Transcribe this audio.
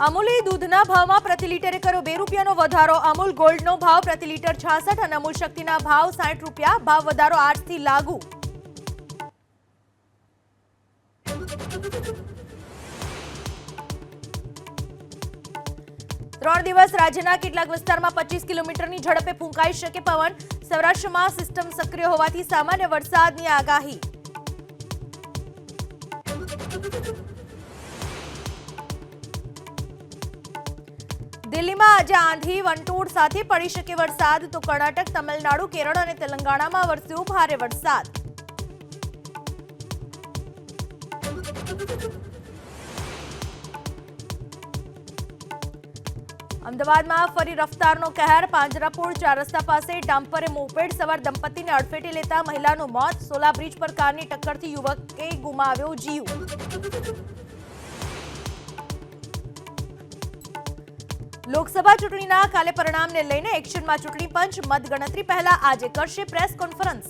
અમૂલે દૂધના ભાવમાં પ્રતિ લીટરે કર્યો ₹2નો વધારો। અમૂલ ગોલ્ડનો ભાવ પ્રતિ લીટર 66 અને અમૂલ શક્તિના ભાવ ₹60। ભાવ વધારો આજથી લાગુ। ત્રણ દિવસ રાજ્યના કેટલાક વિસ્તારમાં 25 કિલોમીટરની ઝડપે ફૂંકાઈ શકે પવન। સૌરાષ્ટ્રમાં સિસ્ટમ સક્રિય હોવાથી સામાન્ય વરસાદની આગાહી। દિલ્હીમાં આજે આંધી વંટોળ સાથે પડી શકે વરસાદ, તો કર્ણાટક, તમિલનાડુ, કેરળ અને તેલંગાણામાં વરસ્યો ભારે વરસાદ। અમદાવાદમાં ફરી રફતારનો કહેર। પાંજરાપોળ 4 રસ્તા પાસે ડમ્પરે મોપેડ સવાર દંપતીને અડફેટે લેતા મહિલાનું મોત। સોલા બ્રિજ પર કારની ટક્કરથી યુવકે ગુમાવ્યો જીવ। લોકસભા ચૂંટણીના કાલે પરિણામને લઈને એક્શનમાં ચૂંટણી પંચ। મતગણતરી પહેલા આજે કરશે પ્રેસ કોન્ફરન્સ।